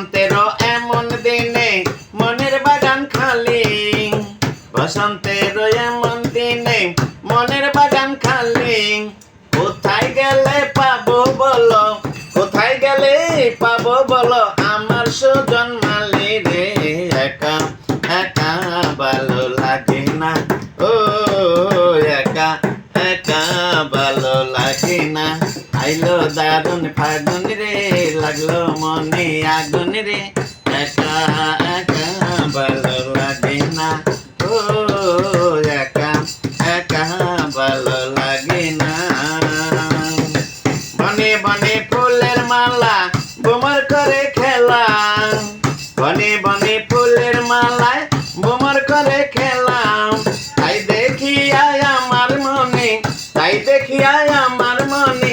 বসন্তেরও এমন দিনে মনের বাগান খালি, বসন্তেরও এমন দিনে মনের বাগান খালি। কোথায় গেলে পাবো বলো, কোথায় গেলে পাবো বলো আমার সুজন মালি রে। একা একা ভালো লাগে না, ও একা একা ভালো লাগে না। আইলো দারুন ফাগুন রে, লাগলো মনে আগুন রে। একা একা ভালো লাগে না, ও একা একা ভালো লাগে না। বনে বনে ফুলের মালা বোমর করে খেলা, বনে বনে ফুলের মালায় বোমর করে খেলা। তাই দেখিয়া আমার মনে, তাই দেখিয়া আমার মনে